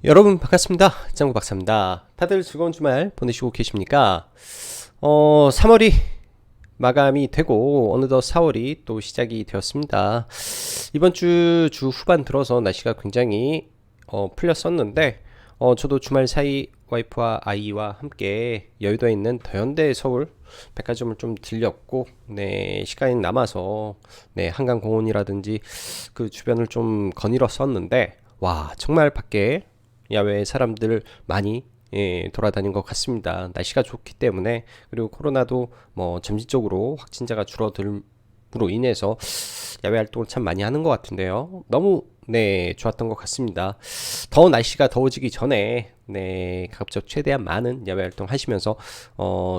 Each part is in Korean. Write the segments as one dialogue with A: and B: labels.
A: 여러분 반갑습니다. 짱구 박사입니다. 다들 즐거운 주말 보내시고 계십니까? 3월이 마감이 되고 어느덧 4월이 또 시작이 되었습니다. 이번 주 후반 들어서 날씨가 굉장히 풀렸었는데 저도 주말 사이 와이프와 아이와 함께 여의도에 있는 더현대 서울 백화점을 좀 들렸고, 네, 시간이 남아서 네, 한강공원이라든지 그 주변을 좀 거닐었었는데, 와, 정말 밖에 야외에 사람들 많이 돌아다닌 것 같습니다. 날씨가 좋기 때문에. 그리고 코로나도 뭐 점진적으로 확진자가 줄어들므로 인해서 야외 활동을 참 많이 하는 것 같은데요. 너무 네, 좋았던 것 같습니다. 더 날씨가 더워지기 전에 네, 가급적 최대한 많은 야외 활동 하시면서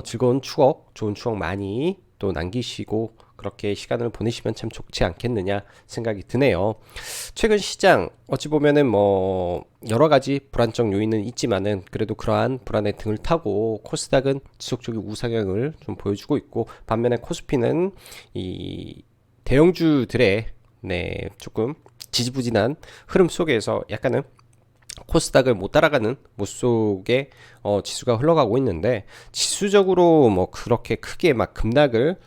A: 즐거운 추억, 좋은 추억 많이 또 남기시고 그렇게 시간을 보내시면 참 좋지 않겠느냐 생각이 드네요. 최근 시장 어찌 보면은 뭐 여러 가지 불안정 요인은 있지만은 그래도 그러한 불안의 등을 타고 코스닥은 지속적인 우상향을 좀 보여주고 있고, 반면에 코스피는 이 대형주들의 네, 조금 지지부진한 흐름 속에서 약간은 코스닥을 못 따라가는 모습 속에 지수가 흘러가고 있는데, 지수적으로 뭐 그렇게 크게 막 급락을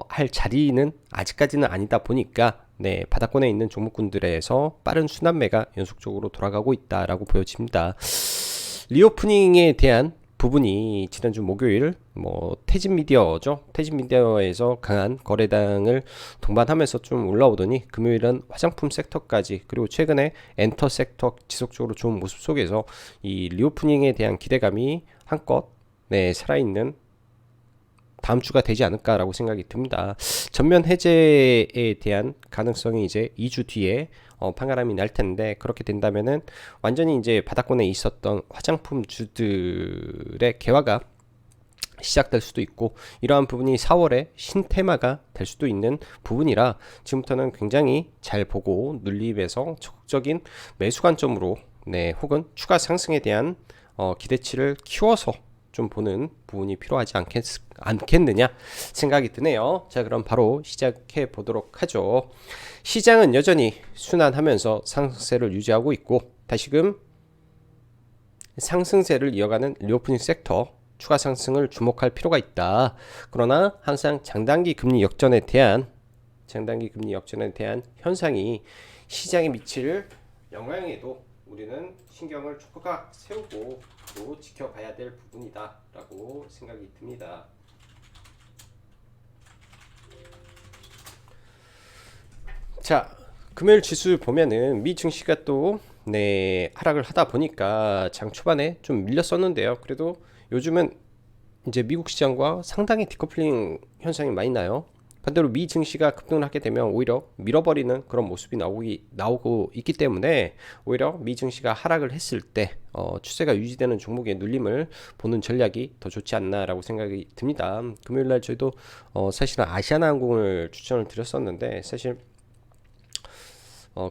A: 할 자리는 아직까지는 아니다 보니까 네, 바닥권에 있는 종목군들에서 빠른 순환매가 연속적으로 돌아가고 있다라고 보여집니다. 리오프닝에 대한 부분이 지난주 목요일 뭐 태진 미디어죠. 태진 미디어에서 강한 거래량을 동반하면서 좀 올라오더니 금요일은 화장품 섹터까지, 그리고 최근에 엔터 섹터 지속적으로 좋은 모습 속에서 이 리오프닝에 대한 기대감이 한껏 네, 살아있는 다음 주가 되지 않을까라고 생각이 듭니다. 전면 해제에 대한 가능성이 이제 2주 뒤에 판가름이 날 텐데, 그렇게 된다면은 완전히 이제 바닥권에 있었던 화장품 주들의 개화가 시작될 수도 있고, 이러한 부분이 4월에 신테마가 될 수도 있는 부분이라 지금부터는 굉장히 잘 보고 눌림에서 적극적인 매수 관점으로 네, 혹은 추가 상승에 대한 기대치를 키워서 좀 보는 부분이 필요하지 않겠느냐 생각이 드네요. 자, 그럼 바로 시작해 보도록 하죠. 시장은 여전히 순환하면서 상승세를 유지하고 있고, 다시금 상승세를 이어가는 리오프닝 섹터 추가 상승을 주목할 필요가 있다. 그러나 항상 장단기 금리 역전에 대한 현상이 시장에 미칠 영향에도 우리는 신경을 촉각 세우고 또 지켜봐야 될 부분이다라고 생각이 듭니다. 자, 금요일 지수 보면은 미 증시가 또 네, 하락을 하다 보니까 장 초반에 좀 밀렸었는데요. 그래도 요즘은 이제 미국 시장과 상당히 디커플링 현상이 많이 나요. 반대로 미 증시가 급등을 하게 되면 오히려 밀어버리는 그런 모습이 나오고 있기 때문에, 오히려 미 증시가 하락을 했을 때 추세가 유지되는 종목의 눌림을 보는 전략이 더 좋지 않나라고 생각이 듭니다. 금요일날 저희도 사실은 아시아나항공을 추천을 드렸었는데, 사실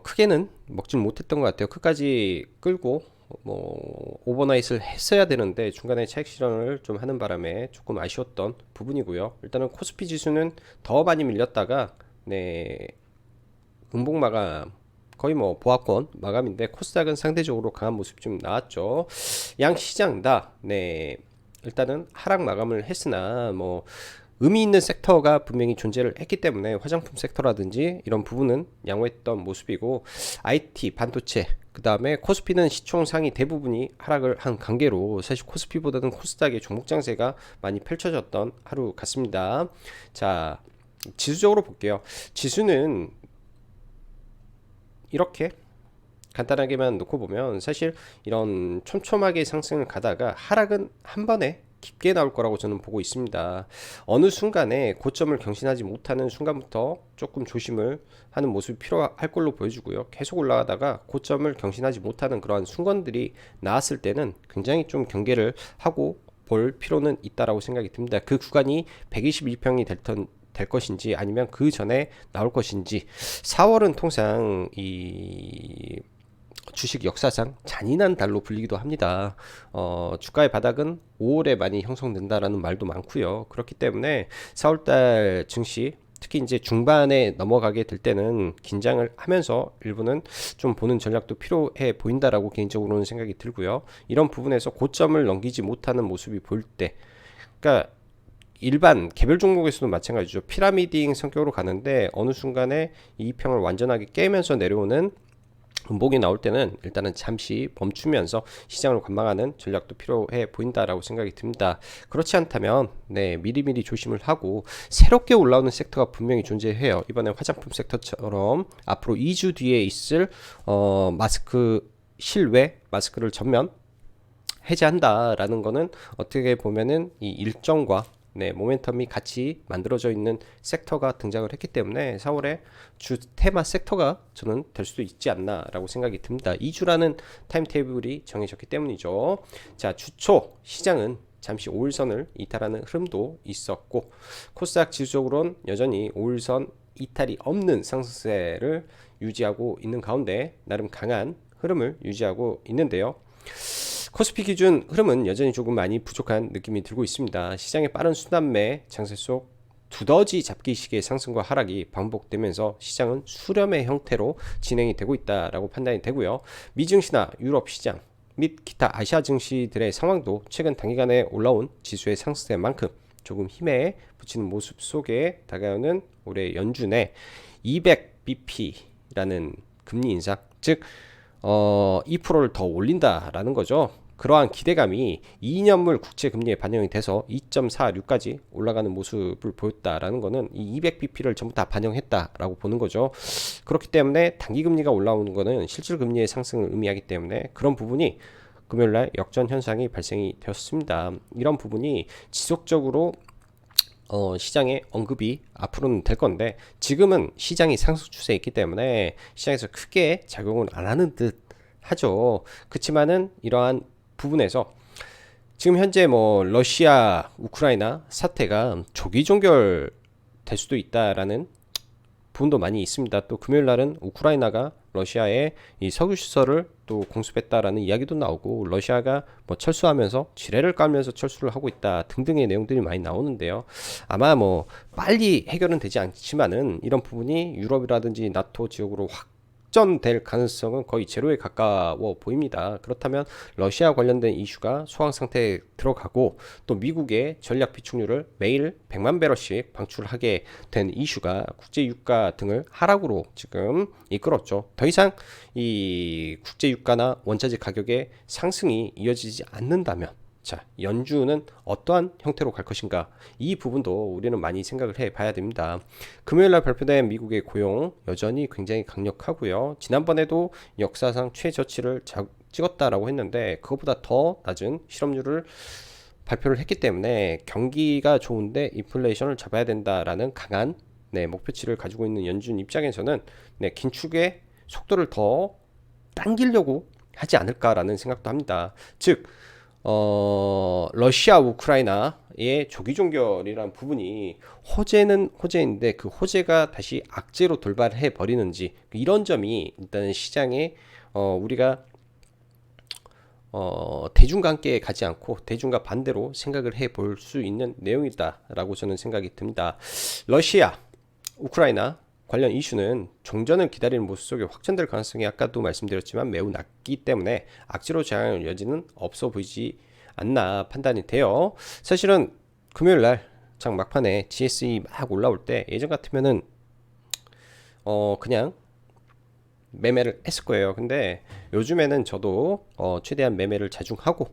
A: 크게는 먹진 못했던 것 같아요. 끝까지 끌고 뭐 오버나잇을 했어야 되는데 중간에 차익 실현을 좀 하는 바람에 조금 아쉬웠던 부분이고요. 일단은 코스피 지수는 더 많이 밀렸다가 네, 음봉 마감, 거의 뭐 보합권 마감인데 코스닥은 상대적으로 강한 모습이 좀 나왔죠. 양 시장 다 네, 일단은 하락 마감을 했으나 뭐 의미 있는 섹터가 분명히 존재를 했기 때문에 화장품 섹터라든지 이런 부분은 양호했던 모습이고, IT, 반도체, 그 다음에 코스피는 시총 상위 대부분이 하락을 한 관계로 사실 코스피보다는 코스닥의 종목 장세가 많이 펼쳐졌던 하루 같습니다. 자, 지수적으로 볼게요. 지수는 이렇게 간단하게만 놓고 보면 사실 이런 촘촘하게 상승을 가다가 하락은 한 번에 깊게 나올 거라고 저는 보고 있습니다. 어느 순간에 고점을 경신하지 못하는 순간부터 조금 조심을 하는 모습이 필요할 걸로 보여주고요. 계속 올라가다가 고점을 경신하지 못하는 그러한 순간들이 나왔을 때는 굉장히 좀 경계를 하고 볼 필요는 있다라고 생각이 듭니다. 그 구간이 121평이 될 것인지 아니면 그 전에 나올 것인지. 4월은 통상 이 주식 역사상 잔인한 달로 불리기도 합니다. 주가의 바닥은 5월에 많이 형성된다라는 말도 많고요. 그렇기 때문에 4월달 증시 특히 이제 중반에 넘어가게 될 때는 긴장을 하면서 일부는 좀 보는 전략도 필요해 보인다라고 개인적으로는 생각이 들고요. 이런 부분에서 고점을 넘기지 못하는 모습이 보일 때, 그러니까 일반 개별 종목에서도 마찬가지죠. 피라미딩 성격으로 가는데 어느 순간에 이 평을 완전하게 깨면서 내려오는 음봉이 나올 때는 일단은 잠시 멈추면서 시장을 관망하는 전략도 필요해 보인다라고 생각이 듭니다. 그렇지 않다면 미리미리 조심을 하고 새롭게 올라오는 섹터가 분명히 존재해요. 이번에 화장품 섹터처럼 앞으로 2주 뒤에 있을 마스크 실외 마스크를 전면 해제한다라는 거는 어떻게 보면은 이 일정과 모멘텀이 같이 만들어져 있는 섹터가 등장을 했기 때문에 4월에 주 테마 섹터가 저는 될 수도 있지 않나라고 생각이 듭니다. 2주라는 타임테이블이 정해졌기 때문이죠. 자, 주초 시장은 잠시 5일선을 이탈하는 흐름도 있었고 코스닥 지수적으로는 여전히 5일선 이탈이 없는 상승세를 유지하고 있는 가운데 나름 강한 흐름을 유지하고 있는데요. 코스피 기준 흐름은 여전히 조금 많이 부족한 느낌이 들고 있습니다. 시장의 빠른 순환매 장세 속 두더지 잡기 식의 상승과 하락이 반복되면서 시장은 수렴의 형태로 진행이 되고 있다라고 판단이 되고요. 미증시나 유럽 시장 및 기타 아시아 증시들의 상황도 최근 단기간에 올라온 지수의 상승세만큼 조금 힘에 붙이는 모습 속에 다가오는 올해 연준의 200bp라는 금리 인상, 즉 2%를 더 올린다라는 거죠. 그러한 기대감이 2년물 국채 금리에 반영이 돼서 2.46까지 올라가는 모습을 보였다라는 거는 이 200bp를 전부 다 반영했다라고 보는 거죠. 그렇기 때문에 단기 금리가 올라오는 거는 실질 금리의 상승을 의미하기 때문에 그런 부분이 금요일날 역전 현상이 발생이 되었습니다. 이런 부분이 지속적으로 시장에 언급이 앞으로는 될 건데 지금은 시장이 상승 추세에 있기 때문에 시장에서 크게 작용을 안 하는 듯 하죠. 그렇지만은 이러한 부분에서 지금 현재 뭐 러시아 우크라이나 사태가 조기 종결 될 수도 있다라는 부분도 많이 있습니다. 또 금요일 날은 우크라이나가 러시아의 이 석유 시설을 또 공습했다라는 이야기도 나오고 러시아가 뭐 철수하면서 지뢰를 깔면서 철수를 하고 있다 등등의 내용들이 많이 나오는데요. 아마 뭐 빨리 해결은 되지 않지만은 이런 부분이 유럽이라든지 나토 지역으로 확전될 가능성은 거의 제로에 가까워 보입니다. 그렇다면 러시아 관련된 이슈가 소강 상태에 들어가고 또 미국의 전략 비축률을 매일 100만 배럴씩 방출하게 된 이슈가 국제 유가 등을 하락으로 지금 이끌었죠. 더 이상 이 국제 유가나 원자재 가격의 상승이 이어지지 않는다면 자, 연준은 어떠한 형태로 갈 것인가? 이 부분도 우리는 많이 생각을 해 봐야 됩니다. 금요일날 발표된 미국의 고용 여전히 굉장히 강력하고요. 지난번에도 역사상 최저치를 찍었다라고 했는데 그것보다 더 낮은 실업률을 발표를 했기 때문에 경기가 좋은데 인플레이션을 잡아야 된다라는 강한 목표치를 가지고 있는 연준 입장에서는 긴축의 속도를 더 당기려고 하지 않을까라는 생각도 합니다. 즉 러시아 우크라이나의 조기 종결이라는 부분이 호재는 호재인데 그 호재가 다시 악재로 돌발해 버리는지 이런 점이 일단은 시장에 우리가 대중과 함께 가지 않고 대중과 반대로 생각을 해 볼 수 있는 내용이다라고 저는 생각이 듭니다. 러시아 우크라이나 관련 이슈는 종전을 기다리는 모습 속에 확전될 가능성이 아까도 말씀드렸지만 매우 낮기 때문에 악재로 작용할 여지는 없어 보이지 않나 판단이 돼요. 사실은 금요일날 장 막판에 GSE 막 올라올 때 예전 같으면은 그냥 매매를 했을 거예요. 근데 요즘에는 저도 최대한 매매를 자중하고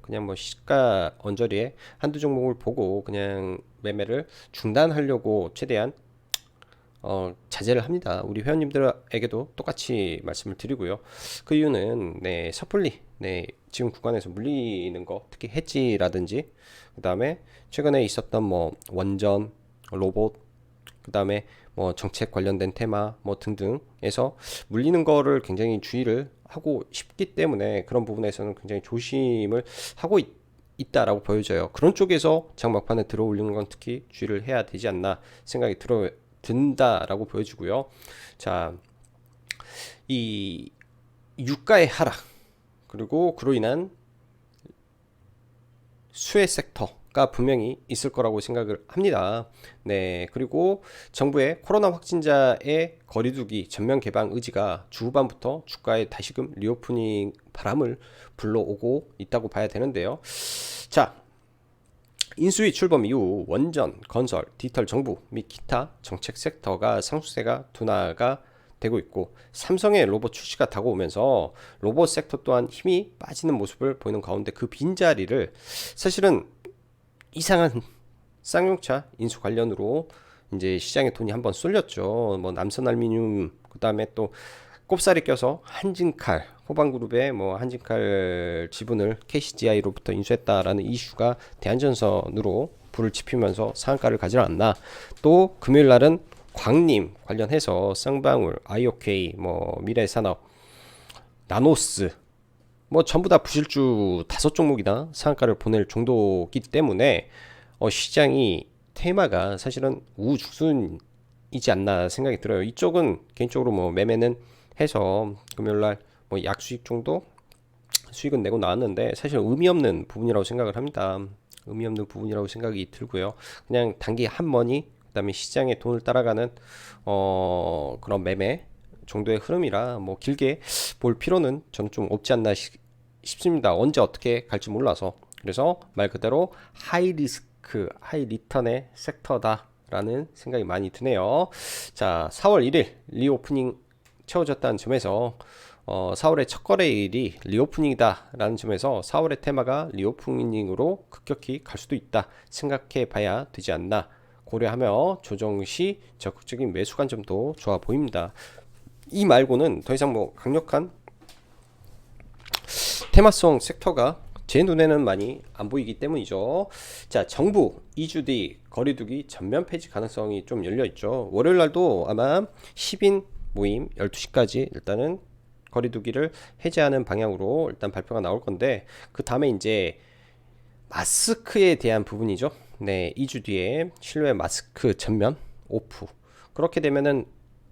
A: 그냥 뭐 시가 언저리에 한두 종목을 보고 그냥 매매를 중단하려고 최대한 자제를 합니다. 우리 회원님들에게도 똑같이 말씀을 드리고요. 그 이유는 섣불리 지금 구간에서 물리는 거 특히 해지라든지 그 다음에 최근에 있었던 뭐 원전 로봇 그 다음에 뭐 정책 관련된 테마 뭐 등등에서 물리는 거를 굉장히 주의를 하고 싶기 때문에 그런 부분에서는 굉장히 조심을 하고 있다라고 보여져요. 그런 쪽에서 장막판에 들어올리는 건 특히 주의를 해야 되지 않나 생각이 든다라고 보여지고요. 자, 이 유가의 하락 그리고 그로 인한 수혜 섹터 가 분명히 있을 거라고 생각을 합니다. 네, 그리고 정부의 코로나 확진자의 거리두기 전면 개방 의지가 주후반부터 주가에 다시금 리오프닝 바람을 불러오고 있다고 봐야 되는데요. 자, 인수위 출범 이후 원전, 건설, 디지털 정부 및 기타 정책 섹터가 상승세가 둔화가 되고 있고, 삼성의 로봇 출시가 다가오면서 로봇 섹터 또한 힘이 빠지는 모습을 보이는 가운데 그 빈자리를 사실은 이상한 쌍용차 인수 관련으로 이제 시장에 돈이 한번 쏠렸죠. 뭐 남선알미늄, 그다음에 또 꼽살이 껴서 한진칼, 호방그룹의 뭐 한진칼 지분을 KCGI로부터 인수했다라는 이슈가 대한전선으로 불을 지피면서 상한가를 가지 않았나. 또 금요일 날은 광림 관련해서 쌍방울, IOK, 뭐 미래산업, 나노스 뭐 전부 다 부실주 5종목이나 상한가를 보낼 정도이기 때문에 시장이 테마가 사실은 우죽순이지 않나 생각이 들어요. 이쪽은 개인적으로 뭐 매매는 해서 금요일날 뭐 약수익 정도 수익은 내고 나왔는데 사실 의미 없는 부분이라고 생각을 합니다. 의미 없는 부분이라고 생각이 들고요. 그냥 단기 한머니, 그다음에 시장의 돈을 따라가는 그런 매매 정도의 흐름이라 뭐 길게 볼 필요는 저는 좀 없지 않나 싶습니다. 언제 어떻게 갈지 몰라서. 그래서 말 그대로 하이 리스크 하이 리턴의 섹터다라는 생각이 많이 드네요. 자, 4월 1일 리오프닝 채워졌다는 점에서 4월의 첫 거래일이 리오프닝이다 라는 점에서 4월의 테마가 리오프닝으로 급격히 갈 수도 있다 생각해 봐야 되지 않나 고려하며 조정 시 적극적인 매수 관점도 좋아 보입니다. 이 말고는 더 이상 뭐 강력한 테마성 섹터가 제 눈에는 많이 안 보이기 때문이죠. 자, 정부 2주 뒤 거리두기 전면 폐지 가능성이 좀 열려 있죠. 월요일 날도 아마 10인 모임 12시까지 일단은 거리두기를 해제하는 방향으로 일단 발표가 나올 건데, 그 다음에 이제 마스크에 대한 부분이죠. 네, 2주 뒤에 실외 마스크 전면 오프. 그렇게 되면은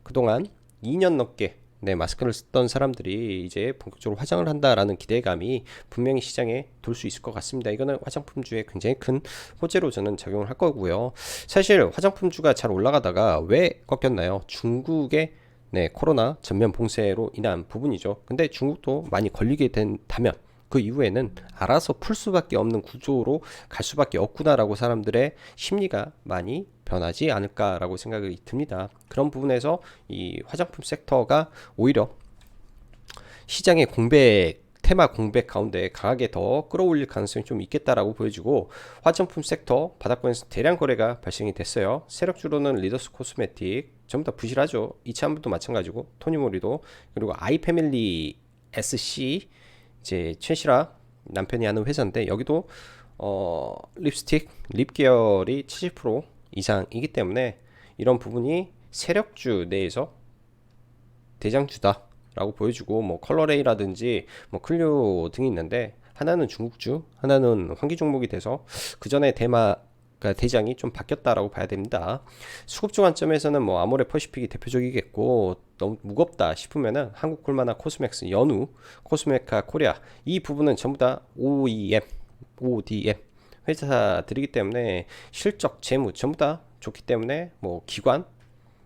A: 그동안 2년 넘게 마스크를 쓰던 사람들이 이제 본격적으로 화장을 한다라는 기대감이 분명히 시장에 돌 수 있을 것 같습니다. 이거는 화장품주에 굉장히 큰 호재로 저는 작용을 할 거고요. 사실 화장품주가 잘 올라가다가 왜 꺾였나요? 중국의 코로나 전면 봉쇄로 인한 부분이죠. 근데 중국도 많이 걸리게 된다면 그 이후에는 알아서 풀 수밖에 없는 구조로 갈 수밖에 없구나라고 사람들의 심리가 많이 변하지 않을까라고 생각이 듭니다. 그런 부분에서 이 화장품 섹터가 오히려 시장의 테마 공백 가운데 강하게 더 끌어올릴 가능성이 좀 있겠다라고 보여지고, 화장품 섹터 바닥권에서 대량 거래가 발생이 됐어요. 세력주로는 리더스 코스메틱 전부 다 부실하죠. 이차한부도 마찬가지고, 토니모리도, 그리고 아이패밀리 SC 이제 최시라 남편이 하는 회사인데, 여기도 립스틱, 립 계열이 70% 이상이기 때문에 이런 부분이 세력주 내에서 대장주다 라고 보여주고, 뭐 컬러레이라든지 뭐 클리오 등이 있는데, 하나는 중국주, 하나는 환기 종목이 돼서 그 전에 대장이 좀 바뀌었다라고 봐야 됩니다. 수급주 관점에서는 뭐 아모레 퍼시픽이 대표적이겠고, 너무 무겁다 싶으면은 한국콜마나 코스맥스, 연우, 코스메카 코리아, 이 부분은 전부 다 ODM 회사들이기 때문에 실적, 재무 전부 다 좋기 때문에 뭐 기관,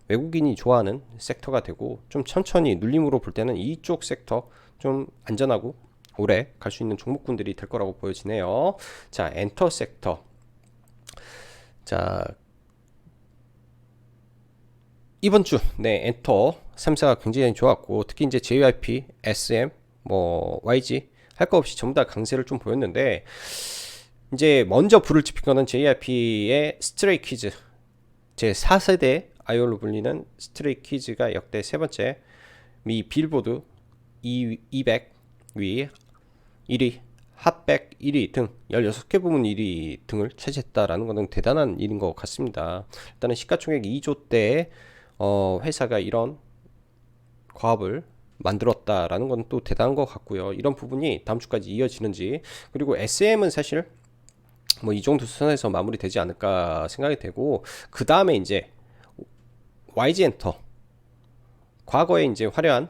A: 외국인이 좋아하는 섹터가 되고, 좀 천천히 눌림으로 볼 때는 이쪽 섹터 좀 안전하고 오래 갈 수 있는 종목군들이 될 거라고 보여지네요. 자, 엔터 섹터. 자, 이번 주 엔터 3사가 굉장히 좋았고, 특히 이제 JYP, SM, 뭐 YG 할 거 없이 전부 다 강세를 좀 보였는데, 이제 먼저 불을 지핀 거는 JYP의 스트레이키즈, 제 4세대 아이올로 불리는 스트레이키즈가 역대 세 번째, 미 빌보드 200위 1위, 핫백 1위 등 16개 부문 1위 등을 차지했다라는 것은 대단한 일인 것 같습니다. 일단은 시가총액 2조대의 회사가 이런 과업을 만들었다라는 건 또 대단한 것 같고요. 이런 부분이 다음 주까지 이어지는지, 그리고 SM은 사실 뭐 이 정도 선에서 마무리되지 않을까 생각이 되고, 그 다음에 이제 YG 엔터, 과거에 이제 화려한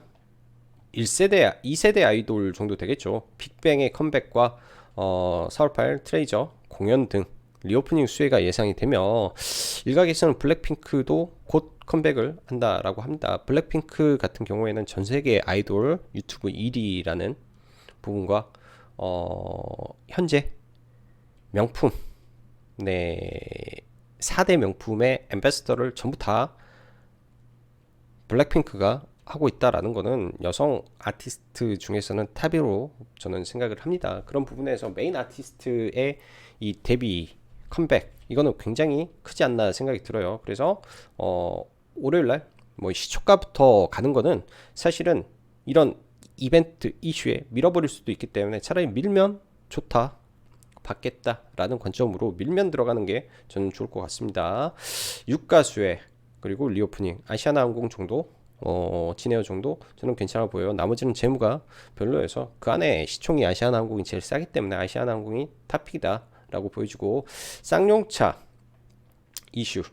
A: 1세대, 2세대 아이돌 정도 되겠죠. 빅뱅의 컴백과 4월8 트레이저 공연 등 리오프닝 수혜가 예상이 되며 일각에서는 블랙핑크도 곧 컴백을 한다라고 합니다. 블랙핑크 같은 경우에는 전 세계 아이돌 유튜브 1위라는 부분과 현재 명품, 네, 4대 명품의 앰베서더를 전부 다 블랙핑크가 하고 있다라는 거는 여성 아티스트 중에서는 탑으로 저는 생각을 합니다. 그런 부분에서 메인 아티스트의 이 데뷔 컴백 이거는 굉장히 크지 않나 생각이 들어요. 그래서 월요일날 뭐 시초가부터 가는 거는 사실은 이런 이벤트 이슈에 밀어버릴 수도 있기 때문에 차라리 밀면 좋다 받겠다라는 관점으로 밀면 들어가는 게 저는 좋을 것 같습니다. 유가수에 그리고 리오프닝 아시아나항공 정도 진에어 정도 저는 괜찮아 보여요. 나머지는 재무가 별로여서 그 안에 시총이 아시아나항공이 제일 싸기 때문에 아시아나항공이 탑픽이다 라고 보여주고 쌍용차 이슈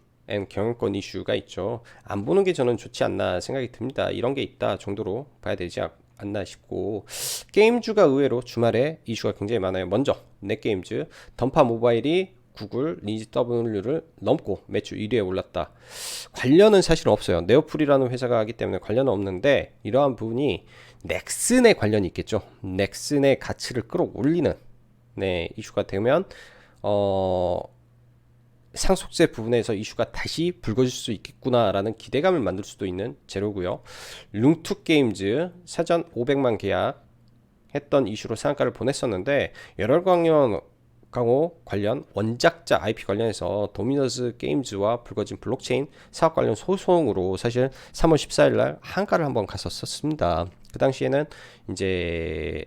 A: 경영권 이슈가 있죠. 안 보는 게 저는 좋지 않나 생각이 듭니다. 이런 게 있다 정도로 봐야 되지 않나 싶고 게임주가 의외로 주말에 이슈가 굉장히 많아요. 먼저 넷게임즈 던파 모바일이 구글 리니지 W를 넘고 매출 1위에 올랐다. 관련은 사실은 없어요. 네오플이라는 회사가 하기 때문에 관련은 없는데 이러한 부분이 넥슨에 관련이 있겠죠. 넥슨의 가치를 끌어올리는 네, 이슈가 되면 상속세 부분에서 이슈가 다시 불거질 수 있겠구나라는 기대감을 만들 수도 있는 재료고요. 룽투게임즈 사전 500만 계약 했던 이슈로 상한가를 보냈었는데 열혈광yon 강호 관련 원작자 IP 관련해서 도미너스 게임즈와 불거진 블록체인 사업 관련 소송으로 사실 3월 14일 날 한가를 한번 갔었습니다. 그 당시에는 이제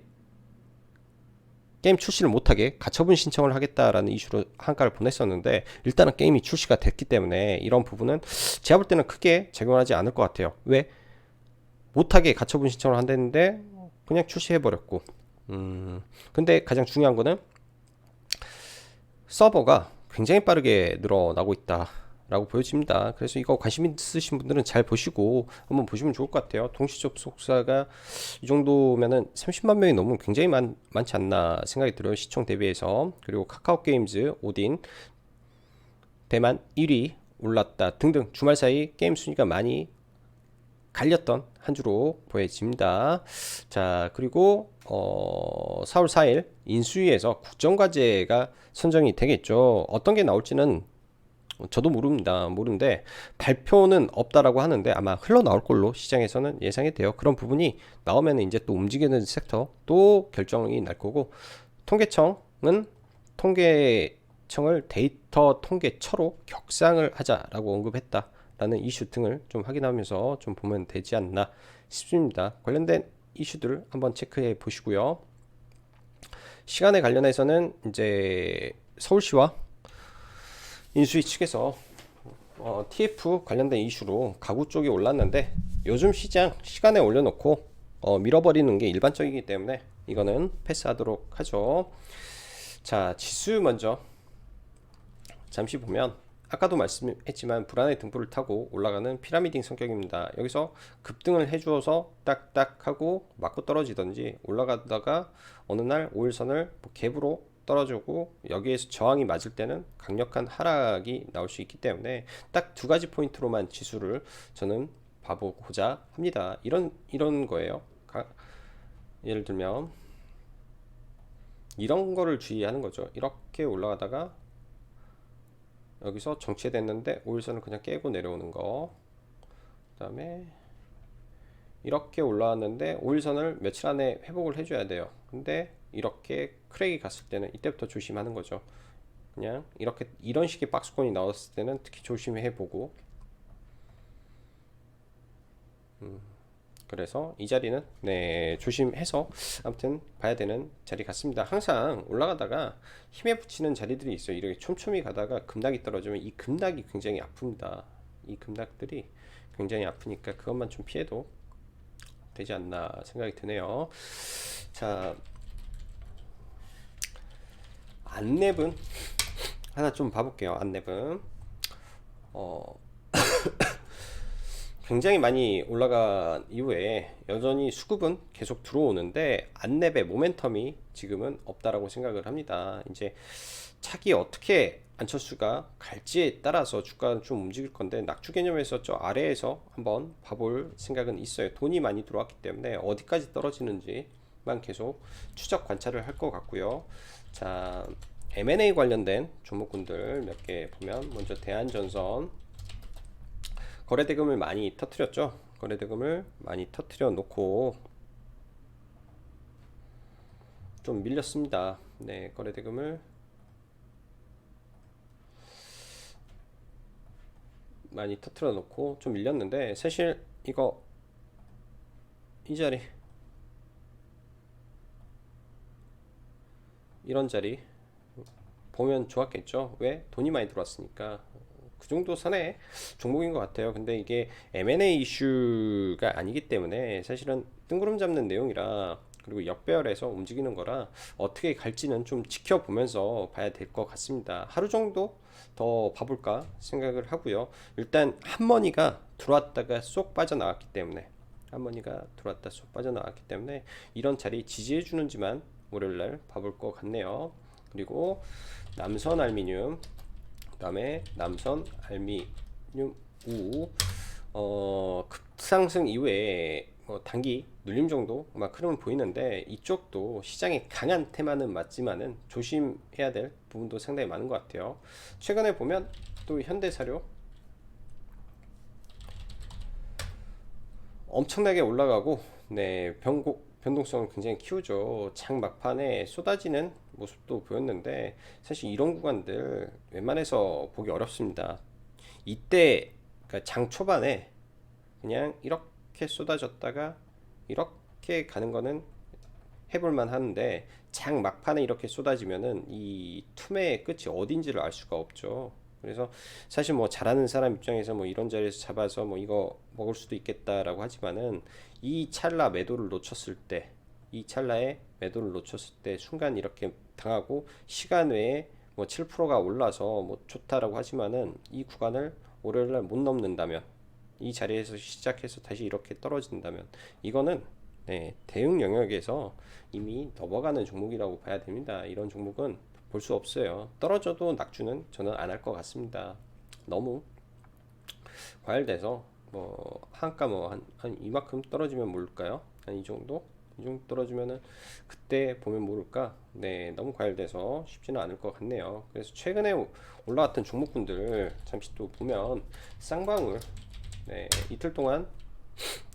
A: 게임 출시를 못하게 가처분 신청을 하겠다라는 이슈로 한가를 보냈었는데 일단은 게임이 출시가 됐기 때문에 이런 부분은 제가 볼 때는 크게 적용하지 않을 것 같아요. 왜? 못하게 가처분 신청을 한다는데 그냥 출시해버렸고 근데 가장 중요한 거는 서버가 굉장히 빠르게 늘어나고 있다 라고 보여집니다. 그래서 이거 관심 있으신 분들은 잘 보시고 한번 보시면 좋을 것 같아요. 동시 접속자가 이 정도면은 30만 명이 넘으면 굉장히 많지 않나 생각이 들어요. 시청 대비해서. 그리고 카카오 게임즈 오딘 대만 1위 올랐다 등등 주말 사이 게임 순위가 많이 갈렸던 한 주로 보여집니다. 자, 그리고 4월 4일 인수위에서 국정과제가 선정이 되겠죠. 어떤 게 나올지는 저도 모르는데 발표는 없다라고 하는데 아마 흘러나올 걸로 시장에서는 예상이 돼요. 그런 부분이 나오면 이제 또 움직이는 섹터 또 결정이 날 거고 통계청은 통계청을 데이터 통계처로 격상을 하자라고 언급했다. 라는 이슈 등을 좀 확인하면서 좀 보면 되지 않나 싶습니다. 관련된 이슈들을 한번 체크해 보시고요. 시간에 관련해서는 이제 서울시와 인수위 측에서 TF 관련된 이슈로 가구 쪽이 올랐는데 요즘 시간에 올려놓고 밀어버리는 게 일반적이기 때문에 이거는 패스하도록 하죠. 자, 지수 먼저 잠시 보면 아까도 말씀했지만 불안의 등불을 타고 올라가는 피라미딩 성격입니다. 여기서 급등을 해주어서 딱딱 하고 맞고 떨어지던지 올라가다가 어느 날 5일선을 갭으로 떨어지고 여기에서 저항이 맞을 때는 강력한 하락이 나올 수 있기 때문에 딱 두 가지 포인트로만 지수를 저는 봐보고자 합니다. 이런 거예요. 예를 들면 이런 거를 주의하는 거죠. 이렇게 올라가다가 여기서 정체됐는데 5일선을 그냥 깨고 내려오는 거. 그 다음에 이렇게 올라왔는데 5일선을 며칠 안에 회복을 해줘야 돼요. 근데 이렇게 크랙이 갔을 때는 이때부터 조심하는 거죠. 그냥 이렇게 이런 식의 박스권이 나왔을 때는 특히 조심해 보고 그래서 이 자리는 네 조심해서 아무튼 봐야 되는 자리 같습니다. 항상 올라가다가 힘에 붙이는 자리들이 있어요. 이렇게 촘촘히 가다가 급락이 떨어지면 이 급락이 굉장히 아픕니다. 이 급락들이 굉장히 아프니까 그것만 좀 피해도 되지 않나 생각이 드네요. 자, 안랩은 하나 좀 봐볼게요. 안랩은 굉장히 많이 올라간 이후에 여전히 수급은 계속 들어오는데 안랩의 모멘텀이 지금은 없다라고 생각을 합니다. 이제 차기 어떻게 안철수가 갈지에 따라서 주가는 좀 움직일 건데 낙주 개념에서 저 아래에서 한번 봐볼 생각은 있어요. 돈이 많이 들어왔기 때문에 어디까지 떨어지는지만 계속 추적 관찰을 할 것 같고요. 자, M&A 관련된 종목군들 몇 개 보면 먼저 대한전선 거래대금을 많이 터트렸죠. 거래대금을 많이 터트려 놓고 좀 밀렸습니다. 네, 거래대금을 많이 터트려 놓고 좀 밀렸는데 사실 이거 이 자리 이런 자리 보면 좋았겠죠. 왜? 돈이 많이 들어왔으니까. 그 정도 선의 종목인 것 같아요. 근데 이게 M&A 이슈가 아니기 때문에 사실은 뜬구름 잡는 내용이라 그리고 역배열해서 움직이는 거라 어떻게 갈지는 좀 지켜보면서 봐야 될 것 같습니다. 하루 정도 더 봐볼까 생각을 하고요. 일단 한머니가 들어왔다가 쏙 빠져나왔기 때문에 한머니가 들어왔다 쏙 빠져나왔기 때문에 이런 자리 지지해 주는지만 월요일날 봐볼 것 같네요. 그리고 남선 알미늄, 그 다음에 남선 알미늄 우 급상승 이후에 단기 눌림 정도 막 흐름을 보이는데 이쪽도 시장의 강한 테마는 맞지만은 조심해야 될 부분도 상당히 많은 것 같아요. 최근에 보면 또 현대사료 엄청나게 올라가고 네 변동성을 굉장히 키우죠. 장 막판에 쏟아지는 모습도 보였는데 사실 이런 구간들 웬만해서 보기 어렵습니다. 이때 그러니까 장 초반에 그냥 이렇게 쏟아졌다가 이렇게 가는 거는 해볼만 하는데 장 막판에 이렇게 쏟아지면은 이 투매의 끝이 어딘지를 알 수가 없죠. 그래서 사실 뭐 잘하는 사람 입장에서 뭐 이런 자리에서 잡아서 뭐 이거 먹을 수도 있겠다라고 하지만은 이 찰나 매도를 놓쳤을 때, 이 찰나에 매도를 놓쳤을 때 순간 이렇게 당하고 시간 외에 뭐 7%가 올라서 뭐 좋다라고 하지만은 이 구간을 월요일날 못 넘는다면 이 자리에서 시작해서 다시 이렇게 떨어진다면 이거는 네, 대응 영역에서 이미 넘어가는 종목이라고 봐야 됩니다. 이런 종목은 볼 수 없어요. 떨어져도 낙주는 저는 안 할 것 같습니다. 너무 과열돼서 뭐 한가 한 이만큼 떨어지면 모를까요? 한 이 정도? 이 정도 떨어지면은 그때 보면 모를까? 네, 너무 과열돼서 쉽지는 않을 것 같네요. 그래서 최근에 올라왔던 종목군들 잠시 또 보면 쌍방울 네, 이틀 동안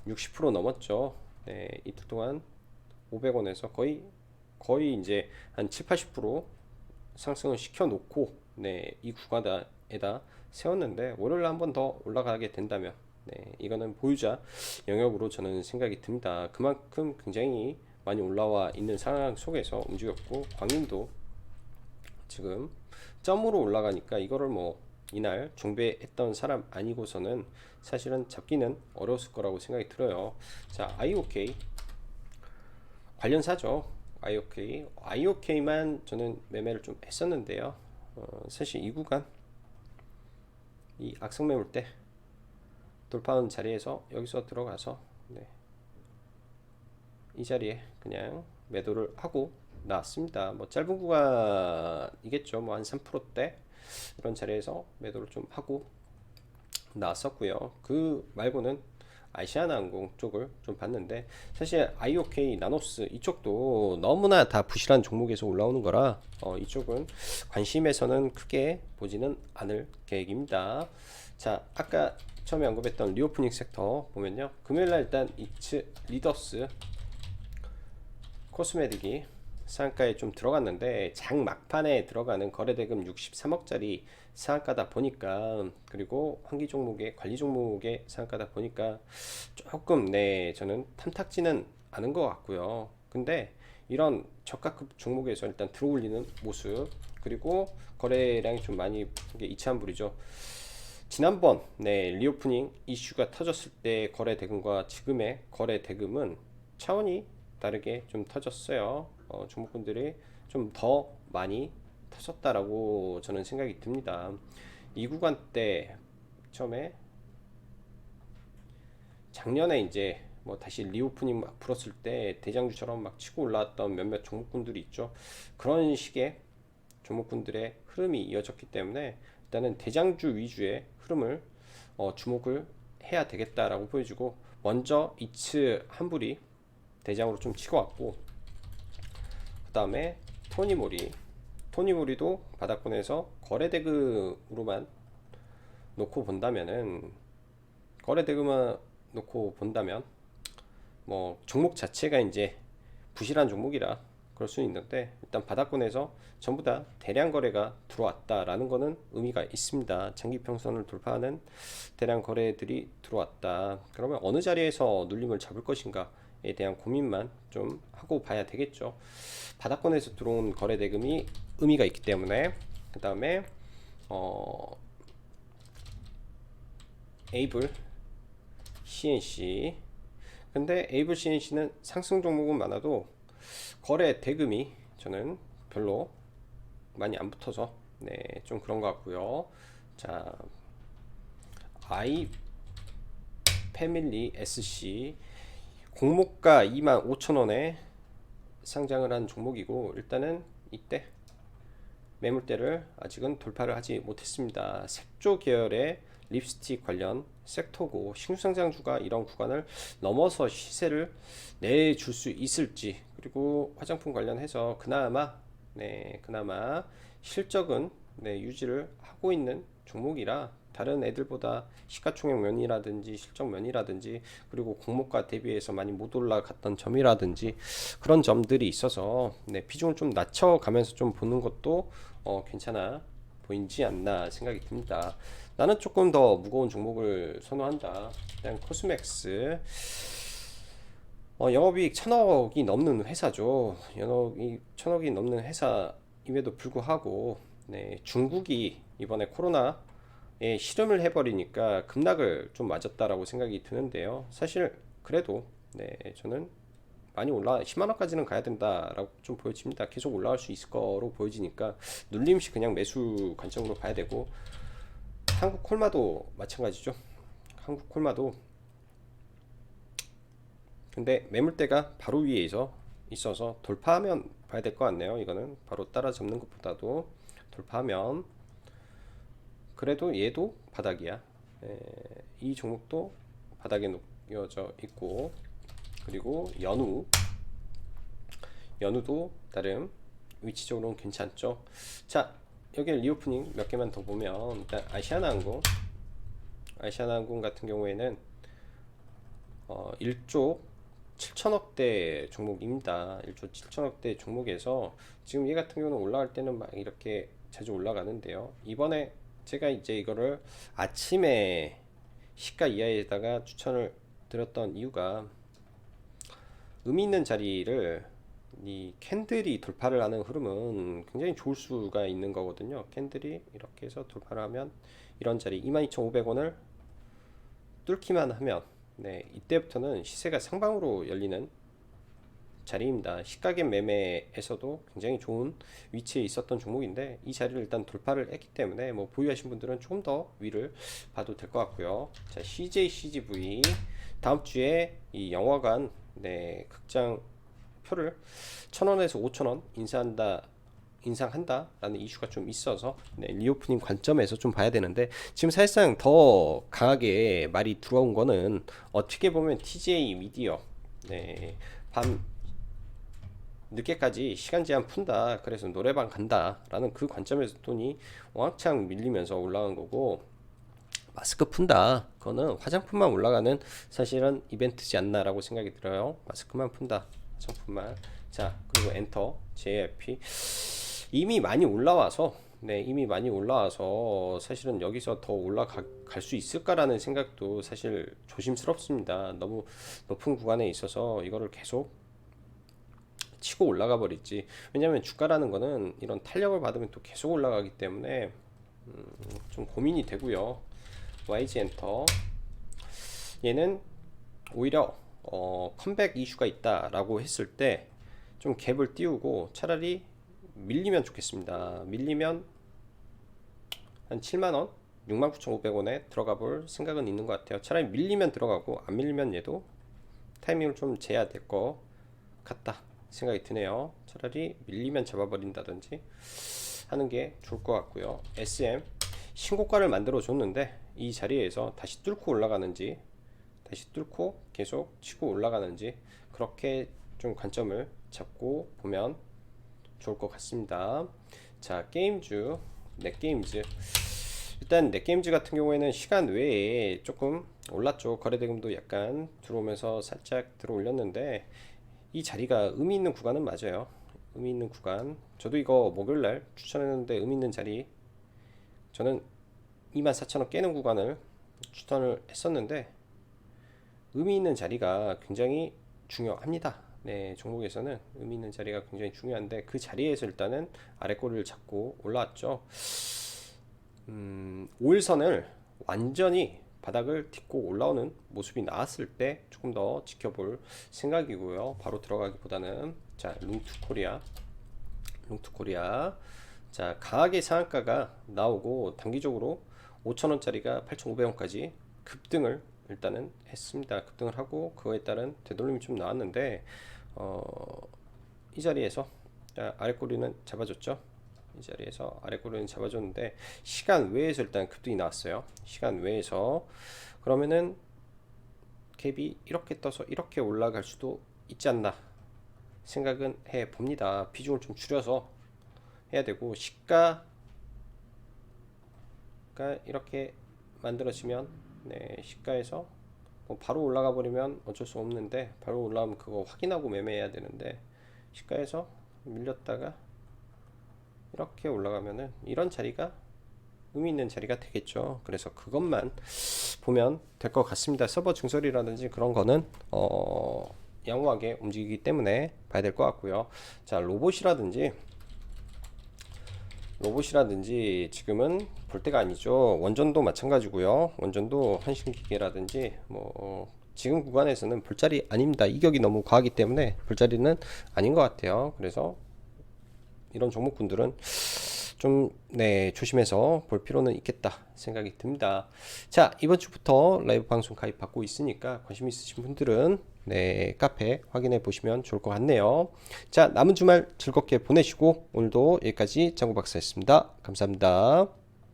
A: 60% 넘었죠. 네, 이틀 동안 500원에서 거의 이제 한 7, 80% 상승을 시켜놓고 네, 이 구간에다 세웠는데 월요일에 한 번 더 올라가게 된다면 네, 이거는 보유자 영역으로 저는 생각이 듭니다. 그만큼 굉장히 많이 올라와 있는 상황 속에서 움직였고 광인도 지금 점으로 올라가니까 이거를 뭐 이날 종배했던 사람 아니고서는 사실은 잡기는 어려웠을 거라고 생각이 들어요. 자, IOK 관련사죠. IOK만 저는 매매를 좀 했었는데요. 사실 이 구간 이 악성 매물 때 돌파한 자리에서 여기서 들어가서 네, 이 자리에 그냥 매도를 하고 나왔습니다. 뭐 짧은 구간이겠죠. 뭐 한 3%대 이런 자리에서 매도를 좀 하고 나왔었고요. 그 말고는 아시아나항공 쪽을 좀 봤는데 사실 IOK, 나노스 이쪽도 너무나 다 부실한 종목에서 올라오는 거라 이쪽은 관심에서는 크게 보지는 않을 계획입니다. 자, 아까 처음에 언급했던 리오프닝 섹터 보면요. 금요일날 일단 이츠 리더스 코스메틱이 상한가에 좀 들어갔는데 장 막판에 들어가는 거래대금 63억짜리 상한가다 보니까 그리고 환기 종목의 관리 종목의 상한가다 보니까 조금 네 저는 탐탁지는 않은 것 같고요. 근데 이런 저가급 종목에서 일단 들어올리는 모습 그리고 거래량이 좀 많이 이차한불이죠. 지난번 네 리오프닝 이슈가 터졌을 때 거래 대금과 지금의 거래 대금은 차원이 다르게 좀 터졌어요. 종목군들이 좀 더 많이 터졌다라고 저는 생각이 듭니다. 이 구간 때 처음에 작년에 이제 뭐 다시 리오프닝 막 불었을 때 대장주처럼 막 치고 올라왔던 몇몇 종목군들이 있죠. 그런 식의 종목군들의 흐름이 이어졌기 때문에 일단은 대장주 위주의 흐름을 주목을 해야 되겠다라고 보여주고, 먼저 이츠 한불이 대장으로 좀 치고 왔고, 그 다음에 토니모리도 바닥권에서 거래대금으로만 놓고 본다면은, 거래대금만 놓고 본다면 뭐 종목 자체가 이제 부실한 종목이라 그럴 수 있는데, 일단 바닥권에서 전부 다 대량 거래가 들어왔다라는 거는 의미가 있습니다. 장기 평선을 돌파하는 대량 거래들이 들어왔다. 그러면 어느 자리에서 눌림을 잡을 것인가에 대한 고민만 좀 하고 봐야 되겠죠. 바닥권에서 들어온 거래 대금이 의미가 있기 때문에. 그 다음에 에이블 CNC. 근데 에이블 CNC는 상승 종목은 많아도 거래 대금이 저는 별로 많이 안 붙어서 좀 그런 것 같고요. 자, 아이 패밀리 SC 공모가 25,000원에 상장을 한 종목이고, 일단은 이때 매물대를 아직은 돌파를 하지 못했습니다. 색조 계열의 립스틱 관련 섹터고, 신규상장주가 이런 구간을 넘어서 시세를 내줄 수 있을지, 그리고 화장품 관련해서 그나마 실적은 유지를 하고 있는 종목이라, 다른 애들보다 시가총액 면이라든지 실적 면이라든지, 그리고 공모가 대비해서 많이 못 올라갔던 점이라든지, 그런 점들이 있어서 비중을 좀 낮춰가면서 좀 보는 것도 괜찮아 보이지 않나 생각이 듭니다. 나는 조금 더 무거운 종목을 선호한다. 일단 코스맥스, 영업이익 1,000억이 넘는 회사죠. 영업이익 1,000억이 넘는 회사임에도 불구하고 중국이 이번에 코로나에 실험을 해버리니까 급락을 좀 맞았다라고 생각이 드는데요. 사실 그래도 저는 많이 10만원까지는 가야 된다라고 좀 보여집니다. 계속 올라갈 수 있을 거로 보여지니까 눌림시 그냥 매수 관점으로 봐야 되고, 한국콜마도 마찬가지죠. 한국콜마도 근데 매물대가 바로 위에 있어서 돌파하면 봐야 될 것 같네요. 이거는 바로 따라잡는 것보다도 돌파하면, 그래도 얘도 바닥이야. 이 종목도 바닥에 놓여져 있고, 그리고 연우도 나름 위치적으로는 괜찮죠. 자, 여기 리오프닝 몇 개만 더 보면, 일단 아시아나항공 같은 경우에는 1조 7천억대 종목입니다. 1조 7천억대 종목에서 지금 얘 같은 경우는 올라갈 때는 막 이렇게 자주 올라가는데요. 이번에 제가 이제 이거를 아침에 시가 이하에다가 추천을 드렸던 이유가, 의미 있는 자리를 이 캔들이 돌파를 하는 흐름은 굉장히 좋을 수가 있는 거거든요. 캔들이 이렇게 해서 돌파를 하면 이런 자리 22,500원을 뚫기만 하면 이때부터는 시세가 상방으로 열리는 자리입니다. 시가겐 매매에서도 굉장히 좋은 위치에 있었던 종목인데, 이 자리를 일단 돌파를 했기 때문에 뭐 보유하신 분들은 조금 더 위를 봐도 될 것 같고요. 자, CJ/CGV 다음 주에 이 영화관 극장 표를 1,000원에서 5,000원 인상한다라는 이슈가 좀 있어서 리오프닝 관점에서 좀 봐야 되는데, 지금 사실상 더 강하게 말이 들어온 거는 어떻게 보면 TJ 미디어 밤 늦게까지 시간 제한 푼다, 그래서 노래방 간다 라는 그 관점에서 돈이 왕창 밀리면서 올라간 거고, 마스크 푼다, 그거는 화장품만 올라가는 사실은 이벤트지 않나 라고 생각이 들어요. 마스크만 푼다, 화장품만. 자, 그리고 엔터 JYP 이미 많이 올라와서 사실은 여기서 더 올라갈 수 있을까라는 생각도 사실 조심스럽습니다. 너무 높은 구간에 있어서 이거를 계속 치고 올라가 버릴지. 왜냐면 주가라는 거는 이런 탄력을 받으면 또 계속 올라가기 때문에 좀 고민이 되고요. YG 엔터, 얘는 오히려 컴백 이슈가 있다라고 했을 때 좀 갭을 띄우고 차라리 밀리면 좋겠습니다. 밀리면 한 7만원 69,500원에 들어가 볼 생각은 있는 것 같아요. 차라리 밀리면 들어가고 안 밀리면 얘도 타이밍을 좀 재야 될 것 같다 생각이 드네요. 차라리 밀리면 잡아버린다든지 하는 게 좋을 것 같고요. SM 신고가를 만들어 줬는데 이 자리에서 다시 뚫고 올라가는지 다시 뚫고 계속 치고 올라가는지 그렇게 좀 관점을 잡고 보면 좋을 것 같습니다. 자, 게임주 넷게임즈, 일단 넷게임즈 같은 경우에는 시간 외에 조금 올랐죠. 거래대금도 약간 들어오면서 살짝 들어 올렸는데 이 자리가 의미 있는 구간은 맞아요. 의미 있는 구간, 저도 이거 목요일날 추천했는데 의미 있는 자리, 저는 24,000원 깨는 구간을 추천을 했었는데 의미 있는 자리가 굉장히 중요합니다. 네, 종목에서는 의미 있는 자리가 굉장히 중요한데 그 자리에서 일단은 아래 꼬리를 잡고 올라왔죠. 5일선을 완전히 바닥을 딛고 올라오는 모습이 나왔을 때 조금 더 지켜볼 생각이고요. 바로 들어가기보다는. 자, 롱투코리아, 자, 강하게 상한가가 나오고 단기적으로 5,000원짜리가 8,500원까지 급등을 일단은 했습니다. 급등을 하고 그거에 따른 되돌림이 좀 나왔는데 이 자리에서 아래꼬리는 잡아줬죠. 이 자리에서 아래꼬리는 잡아줬는데 시간 외에서 일단 급등이 나왔어요. 시간 외에서. 그러면은 갭이 이렇게 떠서 이렇게 올라갈 수도 있지 않나 생각은 해 봅니다. 비중을 좀 줄여서 해야 되고, 시가가 이렇게 만들어지면 네, 시가에서 뭐 바로 올라가 버리면 어쩔 수 없는데, 바로 올라가면 그거 확인하고 매매해야 되는데, 시가에서 밀렸다가 이렇게 올라가면은 이런 자리가 의미 있는 자리가 되겠죠. 그래서 그것만 보면 될 것 같습니다. 서버 증설이라든지 그런 거는 양호하게 움직이기 때문에 봐야 될 것 같고요. 자, 로봇이라든지 지금은 볼 때가 아니죠. 원전도 마찬가지고요. 원전도 한신기계라든지 뭐 지금 구간에서는 볼 자리 아닙니다. 이격이 너무 과하기 때문에 볼 자리는 아닌 것 같아요. 그래서 이런 종목군들은 좀 네, 조심해서 볼 필요는 있겠다 생각이 듭니다. 자, 이번 주부터 라이브 방송 가입받고 있으니까 관심 있으신 분들은 네, 카페 확인해 보시면 좋을 것 같네요. 자, 남은 주말 즐겁게 보내시고 오늘도 여기까지 짱구박사였습니다. 감사합니다.